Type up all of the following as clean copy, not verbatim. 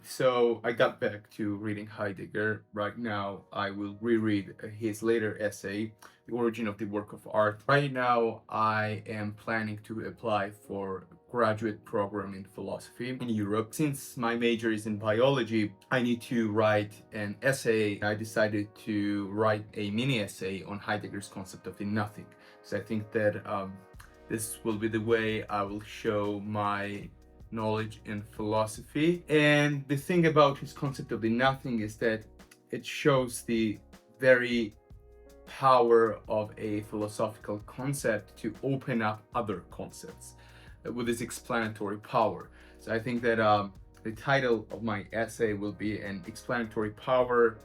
So I got back to reading Heidegger. Right now, I will reread his later essay, The Origin of the Work of Art. Right now, I am planning to apply for a graduate program in philosophy in Europe. Since my major is in biology, I need to write an essay. I decided to write a mini essay on Heidegger's concept of the nothing. So I think that this will be the way I will show my knowledge in philosophy. And the thing about his concept of the nothing is that it shows the very power of a philosophical concept to open up other concepts with this explanatory power. So I think that the title of my essay will be an explanatory power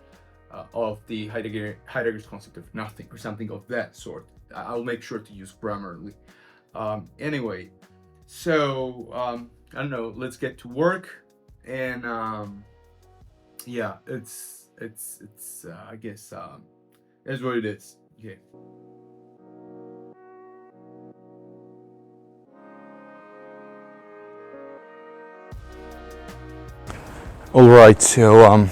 of the Heidegger's concept of nothing, or something of that sort. I'll make sure to use Grammarly. Anyway, so I don't know, let's get to work. And yeah, it's I guess that's what it is. Okay. All right, so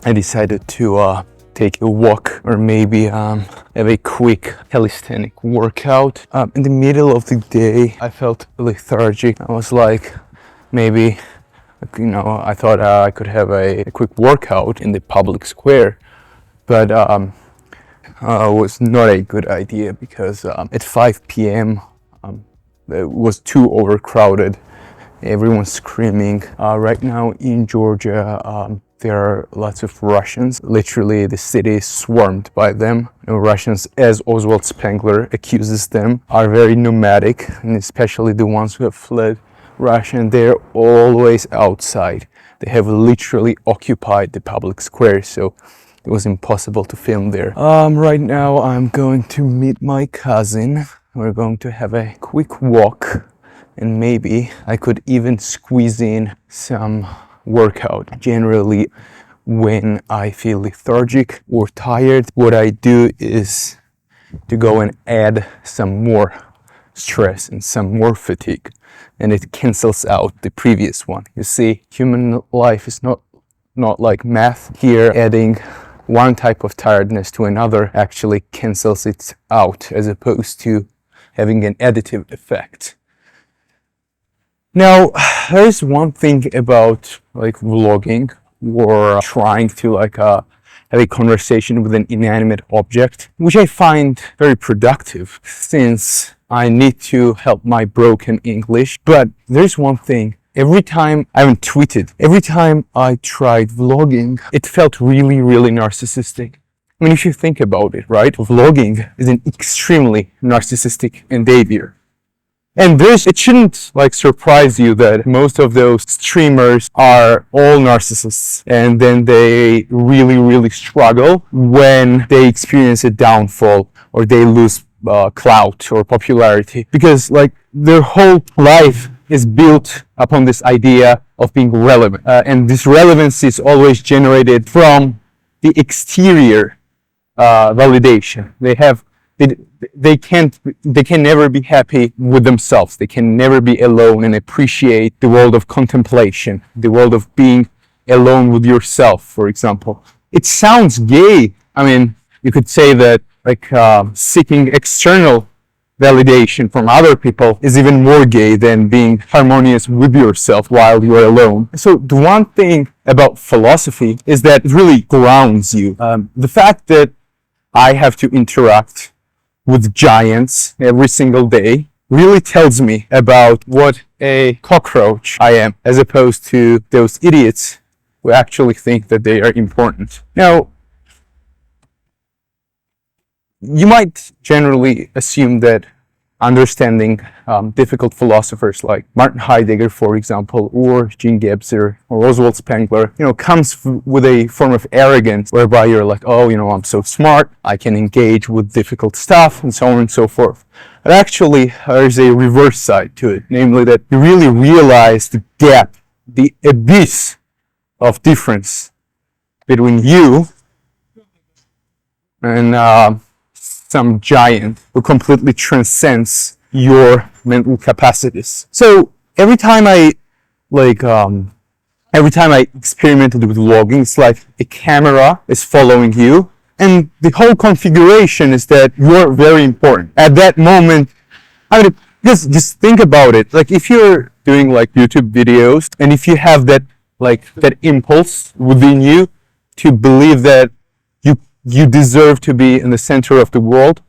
I decided to take a walk, or maybe have a quick calisthenic workout. In the middle of the day, I felt lethargic. I was like, maybe, I thought I could have a quick workout in the public square, but it was not a good idea because at 5 p.m. It was too overcrowded. Everyone's screaming. Right now in Georgia, there are lots of Russians. Literally, the city is swarmed by them. Russians, as Oswald Spengler accuses them, are very nomadic, and especially the ones who have fled Russia, and they're always outside. They have literally occupied the public square, so it was impossible to film there. Right now, I'm going to meet my cousin. We're going to have a quick walk, and maybe I could even squeeze in some workout. Generally, when I feel lethargic or tired, what I do is to go and add some more stress and some more fatigue, and it cancels out the previous one. You see, human life is not like math. Here, adding one type of tiredness to another actually cancels it out, as opposed to having an additive effect. Now, there is one thing about like vlogging or trying to have a conversation with an inanimate object, which I find very productive since I need to help my broken English. But there's one thing. Every time I haven't tweeted, every time I tried vlogging, it felt really, really narcissistic. I mean, if you think about it, right? Vlogging is an extremely narcissistic endeavor. And it shouldn't surprise you that most of those streamers are all narcissists, and then they really, really struggle when they experience a downfall or they lose clout or popularity, because their whole life is built upon this idea of being relevant, and this relevance is always generated from the exterior validation. They can never be happy with themselves. They can never be alone and appreciate the world of contemplation, the world of being alone with yourself, for example. It sounds gay. I mean, you could say that seeking external validation from other people is even more gay than being harmonious with yourself while you're alone. So the one thing about philosophy is that it really grounds you. The fact that I have to interact with giants every single day really tells me about what a cockroach I am, as opposed to those idiots who actually think that they are important. Now, you might generally assume that understanding difficult philosophers like Martin Heidegger, for example, or Jean Gebser or Oswald Spengler, comes with a form of arrogance whereby you're like, oh, I'm so smart, I can engage with difficult stuff, and so on and so forth. But actually, there's a reverse side to it, namely that you really realize the depth, the abyss of difference between you and some giant who completely transcends your mental capacities. So every time I Every time I experimented with vlogging, it's like a camera is following you, and the whole configuration is that you're very important. At that moment, I mean, just think about it. Like if you're doing like YouTube videos, and if you have that that impulse within you to believe that you deserve to be in the center of the world,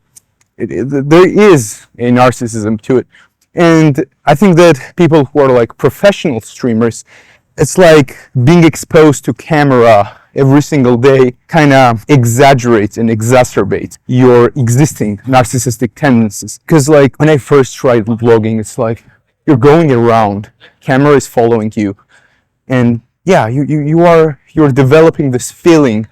there is a narcissism to it. And I think that people who are like professional streamers, it's like being exposed to camera every single day kind of exaggerates and exacerbates your existing narcissistic tendencies. Because like when I first tried vlogging, it's like you're going around, camera is following you, and yeah, you're developing this feeling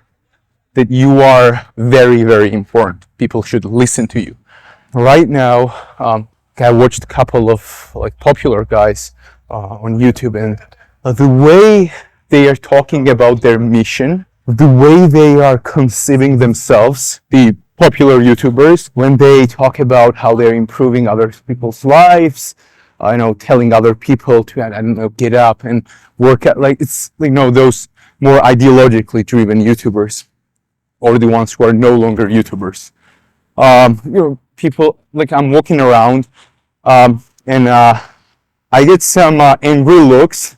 that you are very, very important. People should listen to you. Right now, I watched a couple of like popular guys on YouTube, and the way they are talking about their mission, the way they are conceiving themselves, the popular YouTubers, when they talk about how they're improving other people's lives, telling other people to, I don't know, get up and work out, like it's, those more ideologically driven YouTubers, or the ones who are no longer YouTubers. People, like I'm walking around, and I get some angry looks.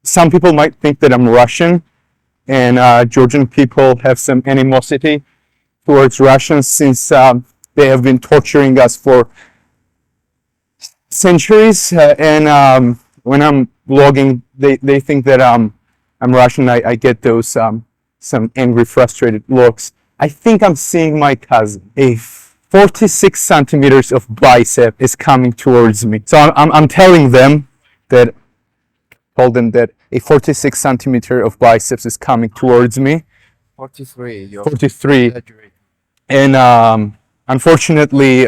Some people might think that I'm Russian, and Georgian people have some animosity towards Russians since they have been torturing us for centuries. And when I'm vlogging, they think that I'm Russian. I get those some angry, frustrated looks. I think I'm seeing my cousin. A 46 centimeters of bicep is coming towards me. So I'm telling them that, told them that a 46 centimeter of biceps is coming towards me. 43. You're 43. exaggerating. And unfortunately,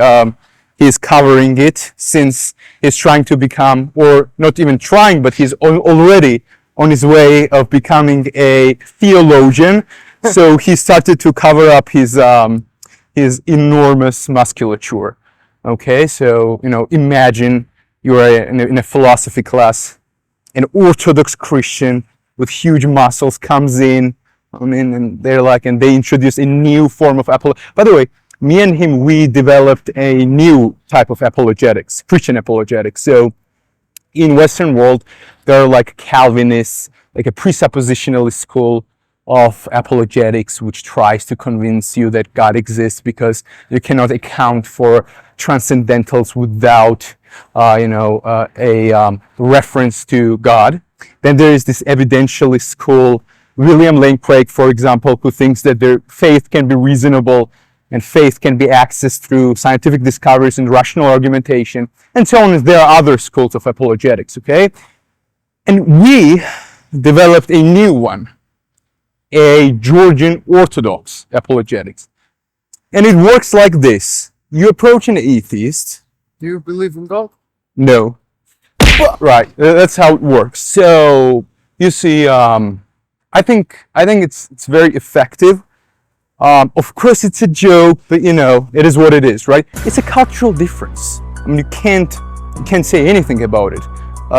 he's covering it since he's trying to become, or not even trying, but he's already on his way of becoming a theologian. So he started to cover up his enormous musculature. Okay, so imagine you're in a philosophy class, an Orthodox Christian with huge muscles comes in, and they're like, and they introduce a new form of apologetics. By the way, me and him, we developed a new type of apologetics, Christian apologetics. So in Western world, there are like Calvinists, like a presuppositionalist school of apologetics, which tries to convince you that God exists because you cannot account for transcendentals without, a reference to God. Then there is this evidentialist school, William Lane Craig, for example, who thinks that their faith can be reasonable and faith can be accessed through scientific discoveries and rational argumentation, and so on. There are other schools of apologetics, okay? And we developed a new one, a Georgian Orthodox apologetics. And it works like this. You approach an atheist. Do you believe in God? No. Right, that's how it works. So, you see, I think it's very effective. Of course, it's a joke, but it is what it is, right? It's a cultural difference. I mean, you can't say anything about it.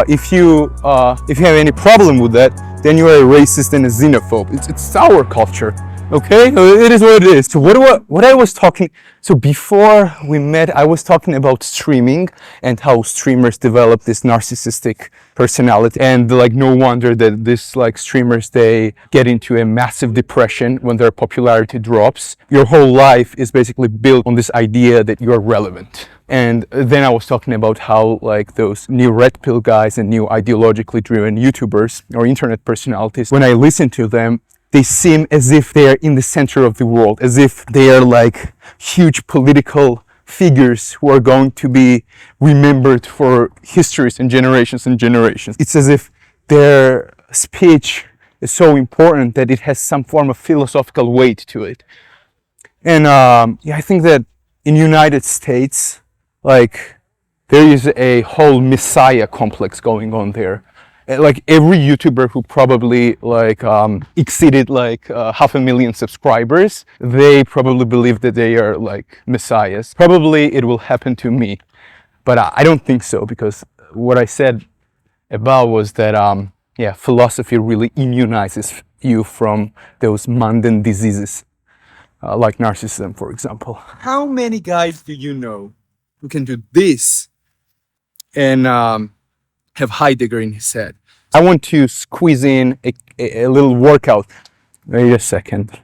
If you have any problem with that, then you are a racist and a xenophobe. It's our culture, okay? It is what it is. So what I was talking. So before we met, I was talking about streaming and how streamers develop this narcissistic personality, and like no wonder that this like streamers, they get into a massive depression when their popularity drops. Your whole life is basically built on this idea that you're relevant. And then I was talking about how like those new red pill guys and new ideologically driven YouTubers or internet personalities, when I listen to them, they seem as if they are in the center of the world, as if they are like huge political figures who are going to be remembered for histories and generations and generations. It's as if their speech is so important that it has some form of philosophical weight to it. And I think that in United States, like there is a whole messiah complex going on there. Like every YouTuber who probably like exceeded like 500,000 subscribers, they probably believe that they are like messiahs. Probably it will happen to me, but I don't think so, because what I said above was that yeah, philosophy really immunizes you from those mundane diseases, like narcissism, for example. How many guys do you know who can do this and have Heidegger in his head? I want to squeeze in a little workout. Wait a second.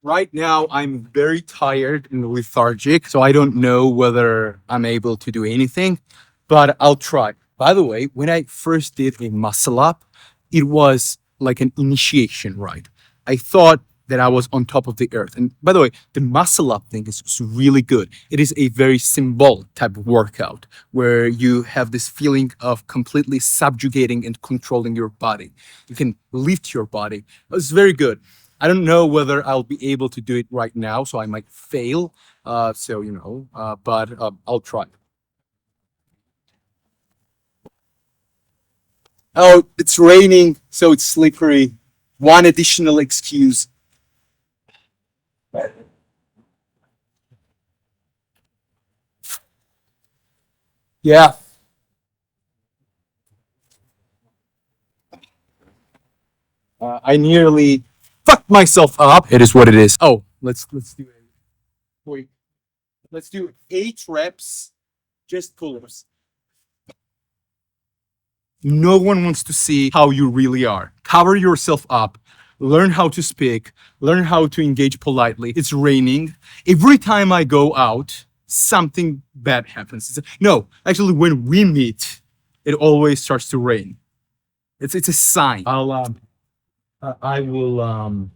Right now, I'm very tired and lethargic, so I don't know whether I'm able to do anything, but I'll try. By the way, when I first did a muscle up, it was like an initiation rite. I thought that I was on top of the earth. And by the way, the muscle up thing is really good. It is a very symbolic type of workout where you have this feeling of completely subjugating and controlling your body. You can lift your body. It's very good. I don't know whether I'll be able to do it right now, so I might fail. But I'll try. Oh, it's raining, so it's slippery. One additional excuse. Yeah. I nearly fucked myself up. It is what it is. Oh, let's do it. Wait. Let's do 8 reps, just pull-ups. No one wants to see how you really are. Cover yourself up. Learn how to speak. Learn how to engage politely. It's raining. Every time I go out, something bad happens. No, actually, when we meet, it always starts to rain. It's a sign. I will.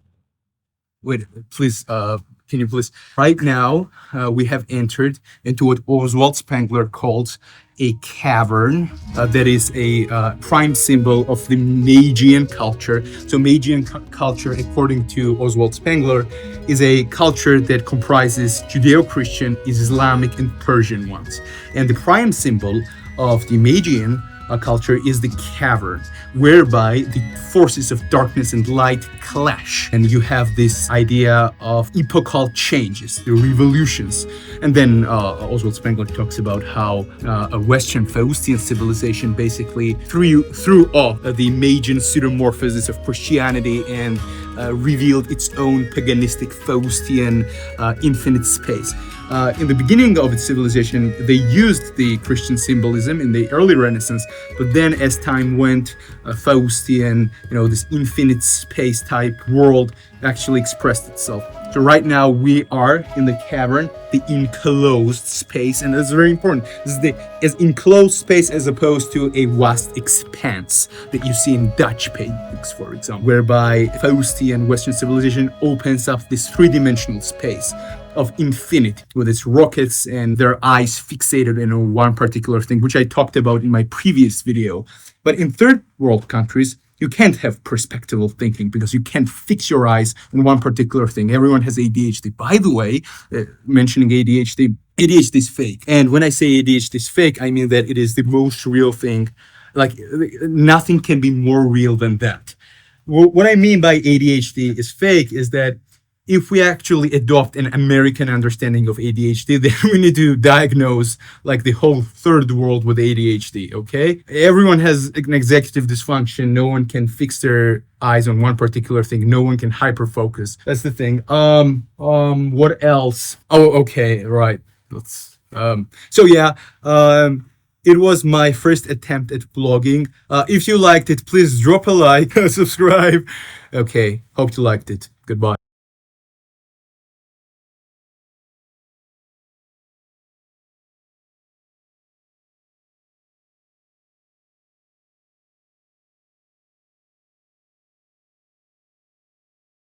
Wait, please. Can you please? Right now, we have entered into what Oswald Spengler calls a cavern. That is a prime symbol of the Magian culture. So Magian culture, according to Oswald Spengler, is a culture that comprises Judeo-Christian, Islamic, and Persian ones. And the prime symbol of the Magian culture is the cavern, whereby the forces of darkness and light clash, and you have this idea of epochal changes, the revolutions. And then Oswald Spengler talks about how a Western Faustian civilization basically threw off the Magian pseudomorphisms of Christianity and revealed its own paganistic Faustian infinite space. In the beginning of its civilization, they used the Christian symbolism in the early Renaissance, but then as time went, Faustian, this infinite space type world actually expressed itself. So right now we are in the cavern, the enclosed space, and that's very important. This is the enclosed space as opposed to a vast expanse that you see in Dutch paintings, for example, whereby Faustian Western civilization opens up this three-dimensional space of infinity with its rockets and their eyes fixated in one particular thing, which I talked about in my previous video. But in third world countries, you can't have perspectival thinking because you can't fix your eyes on one particular thing. Everyone has ADHD. By the way, mentioning ADHD is fake. And when I say ADHD is fake, I mean that it is the most real thing. Like, nothing can be more real than that. What I mean by ADHD is fake is that if we actually adopt an American understanding of ADHD, then we need to diagnose like the whole third world with ADHD, okay? Everyone has an executive dysfunction. No one can fix their eyes on one particular thing. No one can hyper-focus. That's the thing. What else? Oh, okay, right. It was my first attempt at blogging. If you liked it, please drop a like, subscribe. Okay, hope you liked it. Goodbye.